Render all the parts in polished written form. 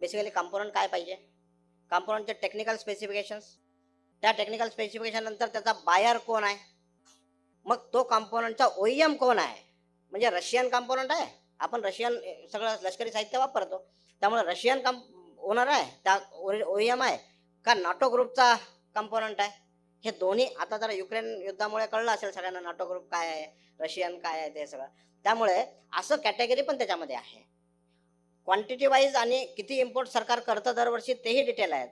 Basically component काय पाहिजे, कंपोनंटचे technical specifications, त्या टेक्निकल स्पेसिफिकेशन नंतर त्याचा बायर कोण आहे, मग तो कंपोनंटचा ओईएम कोण आहे. म्हणजे रशियन कंपोनंट आहे, आपण रशियन सगळं लष्करी साहित्य वापरतो, त्यामुळे रशियन ओनर आहे, त्या ओईएम आहे का नाटो ग्रुपचा कंपोनंट आहे. हे दोन्ही आता जरा युक्रेन युद्धामुळे कळलं असेल सगळ्यांना नाटो ग्रुप काय आहे, रशियन काय आहे ते सगळं. त्यामुळे असं कॅटेगरी पण त्याच्यामध्ये आहे. क्वांटिटी वाईज आणि किती इम्पोर्ट सरकार करतं दरवर्षी तेही डिटेल आहेत.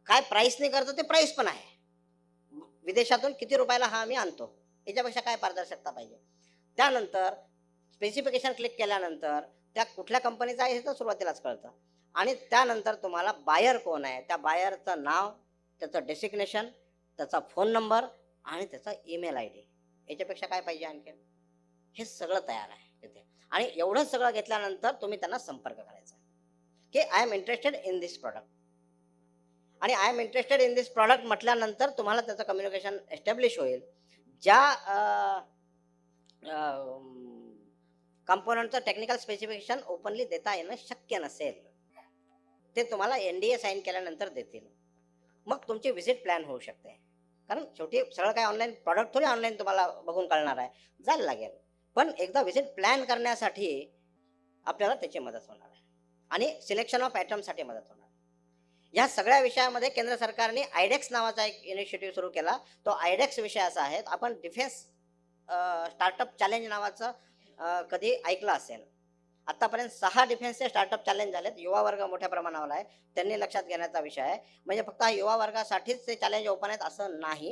काय प्राईसने करतं ते प्राईस पण आहे. विदेशातून किती रुपयाला हा आम्ही आणतो, याच्यापेक्षा काय पारदर्शकता पाहिजे. त्यानंतर स्पेसिफिकेशन क्लिक केल्यानंतर त्या कुठल्या कंपनीचा आहे हे तर सुरुवातीलाच कळतं. आणि त्यानंतर तुम्हाला बायर कोण आहे, त्या बायरचं नाव, त्याचं डेसिग्नेशन, त्याचा फोन नंबर आणि त्याचा ईमेल आय डी, याच्यापेक्षा काय पाहिजे आणखी. हे सगळं तयार आहे तिथे. आणि एवढं सगळं घेतल्यानंतर तुम्ही त्यांना संपर्क करायचा की I am interested in this product. आणि I am interested in this product म्हटल्यानंतर तुम्हाला त्याचं कम्युनिकेशन एस्टॅब्लिश होईल. ज्या कंपोनंटचं टेक्निकल स्पेसिफिकेशन ओपनली देता येणं शक्य नसेल, ते तुम्हाला NDA साईन केल्यानंतर देतील. मग तुमची व्हिजिट प्लॅन होऊ शकते. कारण शेवटी सगळं काय ऑनलाईन प्रॉडक्ट थोडी ऑनलाईन तुम्हाला बघून कळणार आहे, जायला लागेल. पण एकदा व्हिजिट प्लॅन करण्यासाठी आपल्याला त्याची मदत होणार आहे आणि सिलेक्शन ऑफ आयटमसाठी मदत होणार. या सगळ्या विषयामध्ये केंद्र सरकारने आयडेक्स नावाचा एक इनिशिएटिव्ह सुरू केला. तो आयडेक्स विषय असा आहे, आपण डिफेन्स स्टार्टअप चॅलेंज नावाचं कधी ऐकलं असेल. आतापर्यंत 6 डिफेन्सचे स्टार्टअप चॅलेंज झालेत. युवा वर्ग मोठ्या प्रमाणावर आहे, त्यांनी लक्षात घेण्याचा विषय आहे. म्हणजे फक्त युवा वर्गासाठीच ते चॅलेंज ओपन आहेत असं नाही.